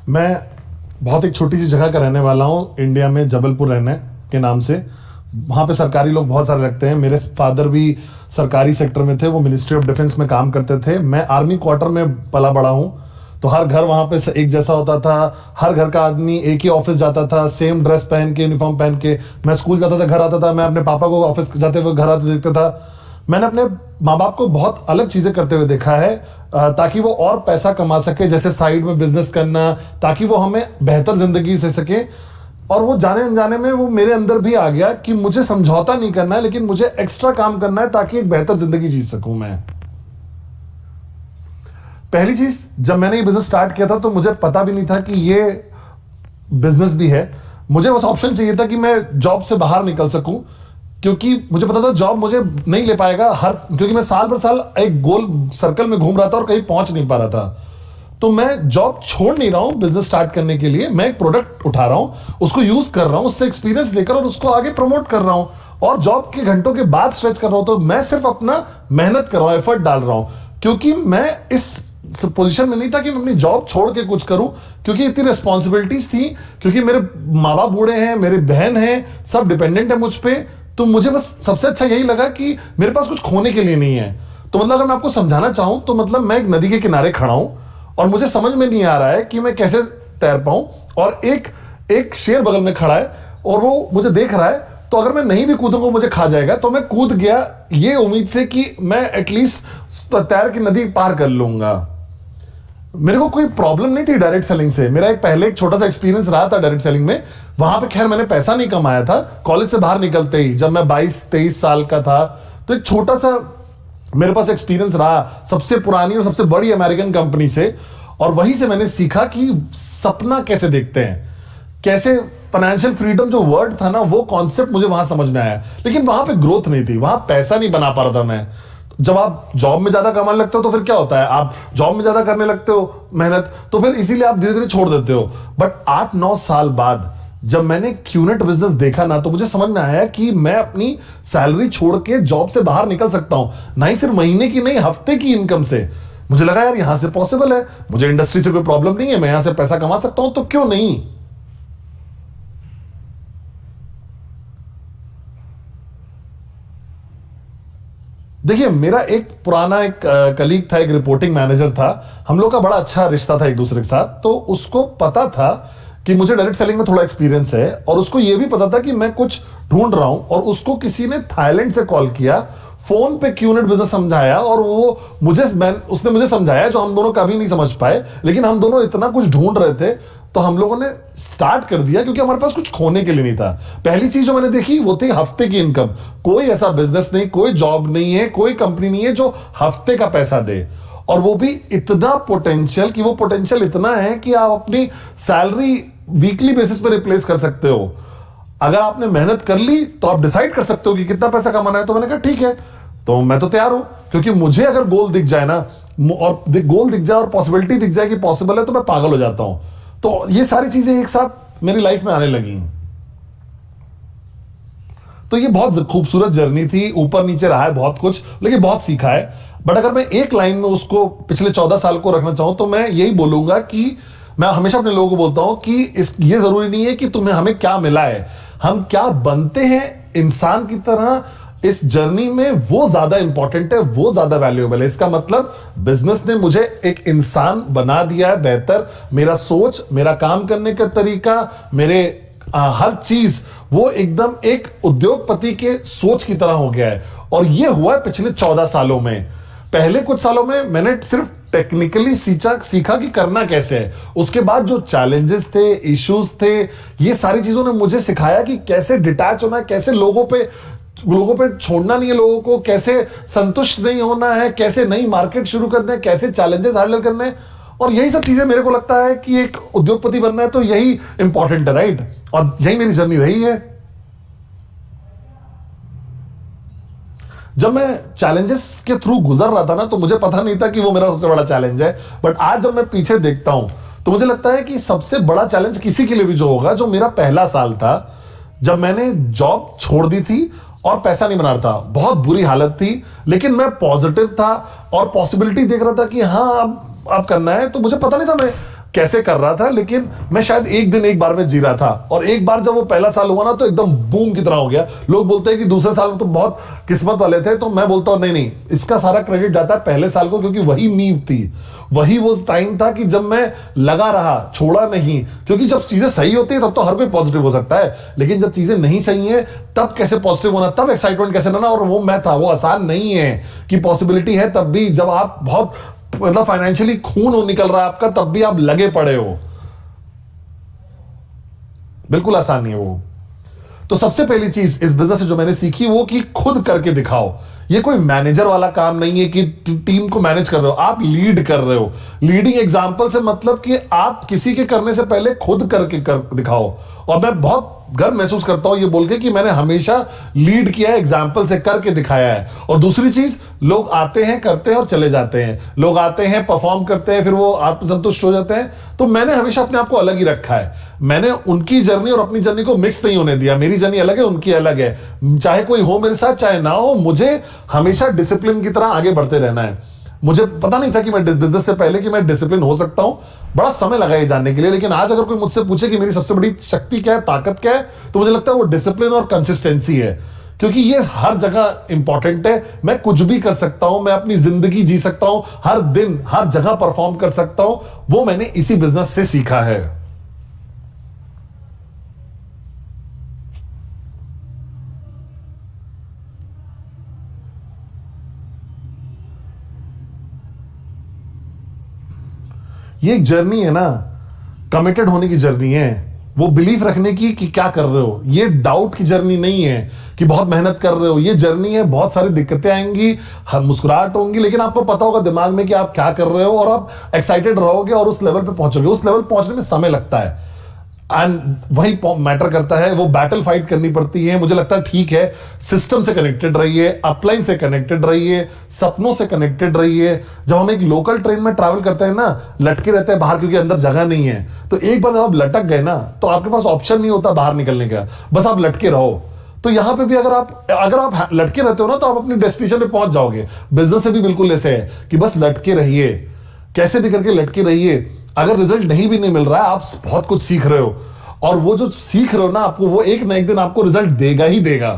मैं बहुत एक छोटी सी जगह का रहने वाला हूँ इंडिया में, जबलपुर रहने के नाम से। वहाँ पे सरकारी लोग बहुत सारे लगते हैं। मेरे फादर भी सरकारी सेक्टर में थे, वो मिनिस्ट्री ऑफ डिफेंस में काम करते थे। मैं आर्मी क्वार्टर में पला बड़ा हूँ, तो हर घर वहाँ पे एक जैसा होता था। हर घर का आदमी एक ही ऑफिस जाता था, सेम ड्रेस पहन के, यूनिफॉर्म पहन के। मैं स्कूल जाता था, घर आता था, मैं अपने पापा को ऑफिस जाते हुए घर आते देखता था। मैंने अपने माँ बाप को बहुत अलग चीजें करते हुए देखा है, ताकि वो और पैसा कमा सके, जैसे साइड में बिजनेस करना, ताकि वो हमें बेहतर जिंदगी दे सके। और वो जाने अनजाने में वो मेरे अंदर भी आ गया कि मुझे समझौता नहीं करना है, लेकिन मुझे एक्स्ट्रा काम करना है ताकि एक बेहतर जिंदगी जी सकूं मैं। पहली चीज, जब मैंने ये बिजनेस स्टार्ट किया था तो मुझे पता भी नहीं था कि ये बिजनेस भी है। मुझे बस ऑप्शन चाहिए था कि मैं जॉब से बाहर निकल सकूं, क्योंकि मुझे पता था जॉब मुझे नहीं ले पाएगा क्योंकि मैं साल भर साल एक गोल सर्कल में घूम रहा था और कहीं पहुंच नहीं पा रहा था। तो मैं जॉब छोड़ नहीं रहा हूं बिजनेस स्टार्ट करने के लिए। मैं एक प्रोडक्ट उठा रहा हूं, उसको यूज कर रहा हूं, उससे एक्सपीरियंस लेकर और उसको आगे प्रमोट कर रहा हूं, और जॉब के घंटों के बाद स्ट्रेच कर रहा हूं। तो मैं सिर्फ अपना मेहनत कर रहा हूं, एफर्ट डाल रहा हूं, क्योंकि मैं इस पोजीशन में नहीं था कि मैं अपनी जॉब छोड़ के कुछ करूं, क्योंकि इतनी रिस्पॉन्सिबिलिटीज थी, क्योंकि मेरे माँ बाप बूढ़े हैं, मेरी बहन है, सब डिपेंडेंट है मुझ पे। तो मुझे बस सबसे अच्छा यही लगा कि मेरे पास कुछ खोने के लिए नहीं है। तो मतलब अगर मैं आपको समझाना चाहूं तो मतलब मैं एक नदी के किनारे खड़ा हूं और मुझे समझ में नहीं आ रहा है कि मैं कैसे तैर पाऊं, और एक शेर बगल में खड़ा है और वो मुझे देख रहा है। तो अगर मैं नहीं भी कूदूंगा मुझे खा जाएगा, तो मैं कूद गया ये उम्मीद से कि मैं एटलीस्ट तैर के नदी पार कर लूंगा। मेरे को कोई प्रॉब्लम नहीं थी डायरेक्ट सेलिंग से। मेरा पहले एक छोटा सा एक्सपीरियंस रहा था डायरेक्ट सेलिंग में। वहां पे खैर मैंने पैसा नहीं कमाया था। कॉलेज से बाहर निकलते ही जब मैं 22-23 साल का था, तो एक छोटा सा मेरे पास एक्सपीरियंस रहा सबसे पुरानी और सबसे बड़ी अमेरिकन कंपनी से, और वहीं से मैंने सीखा कि सपना कैसे देखते हैं, कैसे फाइनेंशियल फ्रीडम जो वर्ड था ना, वो कॉन्सेप्ट मुझे वहां समझ में आया। लेकिन वहां पे ग्रोथ नहीं थी, वहां पैसा नहीं बना पा रहा था मैं। जब आप जॉब में ज्यादा कमाने लगते हो तो फिर क्या होता है, आप जॉब में ज्यादा करने लगते हो मेहनत, तो फिर इसीलिए आप धीरे धीरे छोड़ देते हो। बट 8-9 साल बाद जब मैंने क्यूनेट बिजनेस देखा ना, तो मुझे समझ में आया कि मैं अपनी सैलरी छोड़ के जॉब से बाहर निकल सकता हूं, ना ही सिर्फ महीने की, नहीं हफ्ते की इनकम से। मुझे लगा यार यहां से पॉसिबल है, मुझे इंडस्ट्री से कोई प्रॉब्लम नहीं है, मैं यहां से पैसा कमा सकता हूं, तो क्यों नहीं। देखिए, मेरा एक पुराना एक कलीग था, एक रिपोर्टिंग मैनेजर था। हम लोग का बड़ा अच्छा रिश्ता था एक दूसरे के साथ। तो उसको पता था कि मुझे डायरेक्ट सेलिंग में थोड़ा एक्सपीरियंस है, और उसको यह भी पता था कि मैं कुछ ढूंढ रहा हूं। और उसको किसी ने थाईलैंड से कॉल किया, फोन पे क्यूनेट बिजनेस समझाया, और वो उसने मुझे समझाया जो हम दोनों कभी नहीं समझ पाए। लेकिन हम दोनों इतना कुछ ढूंढ रहे थे, तो हम लोगों ने स्टार्ट कर दिया, क्योंकि हमारे पास कुछ खोने के लिए नहीं था। पहली चीज जो मैंने देखी वो थी हफ्ते की इनकम। कोई ऐसा बिजनेस नहीं, कोई जॉब नहीं है, कोई कंपनी नहीं है जो हफ्ते का पैसा दे, और वो भी इतना पोटेंशियल, कि वो पोटेंशियल इतना है कि आप अपनी सैलरी वीकली बेसिस पे रिप्लेस कर सकते हो। अगर आपने मेहनत कर ली तो आप डिसाइड कर सकते हो कि कितना पैसा कमाना है। तो मैंने कहा ठीक है, तो मैं तो तैयार हूं, क्योंकि मुझे अगर गोल दिख जाए ना, और गोल दिख जाए और पॉसिबिलिटी दिख जाए कि पॉसिबल है, तो मैं पागल हो जाता हूं। तो ये सारी चीजें एक साथ मेरी लाइफ में आने लगी। तो ये बहुत खूबसूरत जर्नी थी, ऊपर नीचे रहा है बहुत कुछ, लेकिन बहुत सीखा है। बट अगर मैं एक लाइन में उसको पिछले 14 साल को रखना चाहूं, तो मैं यही बोलूंगा कि मैं हमेशा अपने लोगों को बोलता हूं कि ये जरूरी नहीं है कि हमें क्या मिला है, हम क्या बनते हैं इंसान की तरह इस जर्नी में, वो ज्यादा इंपॉर्टेंट है, वो ज्यादा वैल्यूएबल है। इसका मतलब बिजनेस ने मुझे एक इंसान बना दिया है बेहतर। मेरा सोच, मेरा काम करने का तरीका, मेरे हर चीज वो एकदम एक उद्योगपति के सोच की तरह हो गया है। और ये हुआ है पिछले 14 सालों में। पहले कुछ सालों में मैंने सिर्फ टेक्निकली सीखा कि करना कैसे है। उसके बाद जो चैलेंजेस थे, इश्यूज थे, ये सारी चीजों ने मुझे सिखाया कि कैसे डिटैच होना है, कैसे लोगों पे छोड़ना नहीं है, लोगों को कैसे संतुष्ट नहीं होना है, कैसे नई मार्केट शुरू करना है, कैसे चैलेंजेस हैंडल करने हैं। और यही सब चीजें मेरे को लगता है कि एक उद्योगपति बनना है तो यही इंपॉर्टेंट है, राइट। और यही मेरी जर्नी रही है। जब मैं चैलेंजेस के थ्रू गुजर रहा था ना, तो मुझे पता नहीं था कि वो मेरा सबसे बड़ा चैलेंज है। बट आज जब मैं पीछे देखता हूं तो मुझे लगता है कि सबसे बड़ा चैलेंज किसी के लिए भी जो होगा, जो मेरा पहला साल था जब मैंने जॉब छोड़ दी थी और पैसा नहीं बना रहा था, बहुत बुरी हालत थी, लेकिन मैं पॉजिटिव था और पॉसिबिलिटी देख रहा था कि हाँ अब करना है। तो मुझे पता नहीं था मैं कैसे कर रहा था, लेकिन मैं शायद एक दिन एक बार में जी रहा था। और एक बार जब वो पहला साल हुआ ना तो एकदम बूम की तरह हो गया। लोग बोलते हैं कि दूसरे साल में तो बहुत किस्मत वाले थे, तो मैं बोलता हूं नहीं नहीं, इसका सारा क्रेडिट जाता है पहले साल को, क्योंकि वही नींव थी, वही वो टाइम था कि जब मैं लगा रहा, छोड़ा नहीं। क्योंकि जब चीजें सही होती है तब तो हर कोई पॉजिटिव हो सकता है, लेकिन जब चीजें नहीं सही है तब कैसे पॉजिटिव होना, तब एक्साइटमेंट कैसे लाना। और वो मैं था, वो आसान नहीं है कि पॉसिबिलिटी है तब भी, जब आप बहुत मतलब फाइनेंशियली खून निकल रहा है आपका, तब भी आप लगे पड़े हो। बिल्कुल आसान नहीं है वो। तो सबसे पहली चीज इस बिजनेस से जो मैंने सीखी वो कि खुद करके दिखाओ। ये कोई मैनेजर वाला काम नहीं है कि टीम को मैनेज कर रहे हो, आप लीड कर रहे हो। लीडिंग एग्जांपल से मतलब कि आप किसी के करने से पहले खुद करके दिखाओ। और मैं बहुत गर्व महसूस करता हूं ये बोल के कि मैंने हमेशा लीड किया है, एग्जाम्पल से करके दिखाया है। और दूसरी चीज, लोग आते हैं, करते हैं और चले जाते हैं। लोग आते हैं, परफॉर्म करते हैं, फिर वो आत्मसंतुष्ट हो जाते हैं। तो मैंने हमेशा अपने आप को अलग ही रखा है। मैंने उनकी जर्नी और अपनी जर्नी को मिक्स नहीं होने दिया। मेरी जर्नी अलग है, उनकी अलग है। चाहे कोई हो मेरे साथ, चाहे ना हो, मुझे हमेशा डिसिप्लिन की तरह आगे बढ़ते रहना है। मुझे पता नहीं था कि मैं बिजनेस से पहले कि मैं डिसिप्लिन हो सकता हूं। बड़ा समय लगा ये जानने के लिए, लेकिन आज अगर कोई मुझसे पूछे कि मेरी सबसे बड़ी शक्ति क्या है, ताकत क्या है, तो मुझे लगता है वो डिसिप्लिन और कंसिस्टेंसी है। क्योंकि ये हर जगह इंपॉर्टेंट है। मैं कुछ भी कर सकता हूं, मैं अपनी जिंदगी जी सकता हूं, हर दिन हर जगह परफॉर्म कर सकता हूं। वो मैंने इसी बिजनेस से सीखा है। ये एक जर्नी है ना, कमिटेड होने की जर्नी है। वो बिलीफ रखने की कि क्या कर रहे हो। ये डाउट की जर्नी नहीं है कि बहुत मेहनत कर रहे हो। ये जर्नी है, बहुत सारी दिक्कतें आएंगी, हर मुस्कुराहट होंगी, लेकिन आपको पता होगा दिमाग में कि आप क्या कर रहे हो, और आप एक्साइटेड रहोगे और उस लेवल पे पहुंचोगे। उस लेवल पहुंचने में समय लगता है, एंड वही मैटर करता है। वो बैटल फाइट करनी पड़ती है। मुझे लगता है ठीक है, सिस्टम से कनेक्टेड रहिए, अपलाइन से कनेक्टेड रहिए, सपनों से कनेक्टेड रहिए। जब हम एक लोकल ट्रेन में ट्रैवल करते हैं ना, लटके रहते हैं बाहर क्योंकि अंदर जगह नहीं है। तो एक बार जब आप लटक गए ना, तो आपके पास ऑप्शन नहीं होता बाहर निकलने का, बस आप लटके रहो। तो यहां पे भी अगर आप लटके रहते हो ना, तो आप अपनी डेस्टिनेशन पे पहुंच जाओगे। बिजनेस से भी बिल्कुल ऐसे है कि बस लटके रहिए, कैसे भी करके लटके रहिए। अगर रिजल्ट नहीं भी नहीं मिल रहा है, आप बहुत कुछ सीख रहे हो, और वो जो सीख रहे हो ना, आपको वो एक ना एक दिन आपको रिजल्ट देगा ही देगा।